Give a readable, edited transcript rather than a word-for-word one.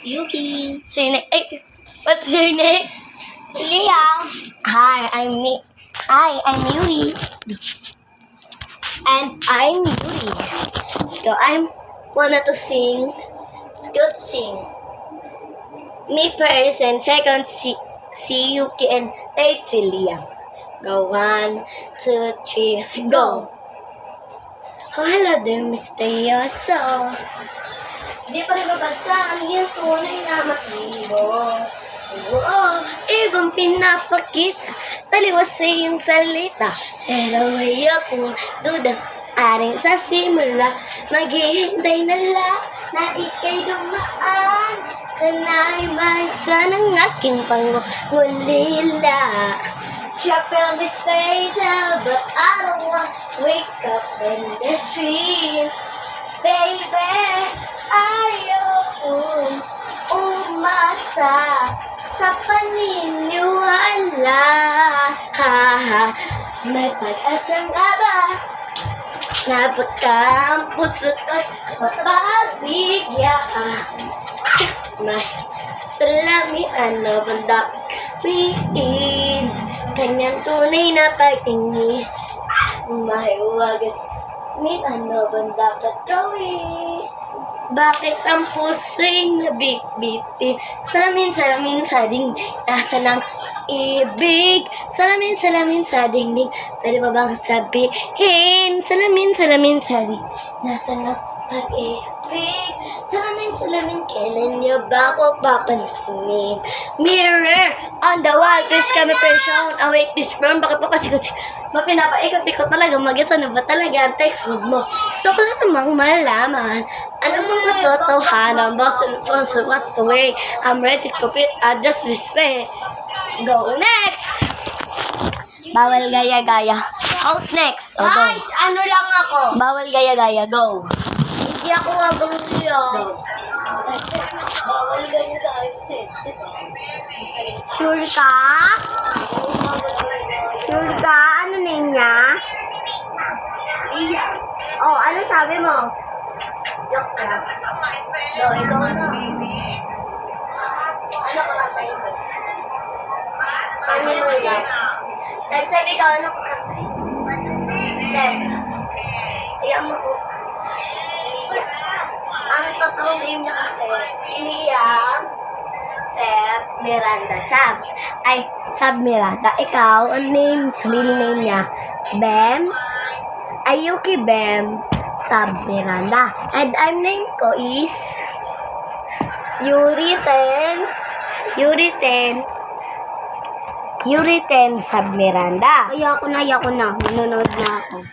Yuki. Say na, what's your name? Liang. Hi, I'm Yuri. And I'm Yuri. So I'm wanna to sing. Let's go to sing. Me first and second si Yuki and third si Liang. Go 1, 2, 3, go. Oh, hello there, misteryoso. Di pa rin babasa ang iyong tunay na motibo. Oo, ibang pinapakita, taliwas sa iyong salita. Pero ayokong duda, aring sa simula, maghihintay na lang na ika'y dumaan. Sana'y mansa ng aking pangulila. Chapel this fatal, but I don't want wake up in the street. Baby, ayokong umasa sa paniniwala. May pag-asa nga ba? Napaka ang puso't at mapabigya. May salamian na bang dapat gawin? Kanyang tunay na pagtingin. May wagas ano bang dapat gawin? Bakit ang puso'y nabitbitin? Salamin sa dingding, nasa ng ibig. Salamin sa dingding, pwede ba bang sabihin? Salamin sa dingding, nasa ng pag-ibig. Salamin, kailan niyo ba ako papansinin? Mirror on the wall, please come person. Awake this from, bakit pa kasi mapinapaikot-ikot talaga, mag-isa na ba talaga ang textbook mo? Gusto ko lang namang malaman, ano mong katotohanan, boss what's the way? I'm ready to quit, I just respect. Go next! Bawal gaya-gaya. Who's next? O, go. Guys, ano lang ako. Bawal gaya-gaya, go. Hindi ako agruyo. Bawal gaya-gaya, Sure ka? Sure ka? Ano name niya? Iya. Oh, ano sabi mo? Joke lang. No, ikaw na. Ano ka kantay mo? Ano mo yan? Sabi ka, ano ka kantay? Seb. Iyan mo ko. Yes. Ang totoong name niya kasi, Liang, Seb, Miranda. Sab Miranda. Ikaw, ang name, sarili name niya, Bem, Ayuki Bem, Sab Miranda. And I'm name ko is Yuri 10 Sab Miranda. Ayoko na. Manonood na ako.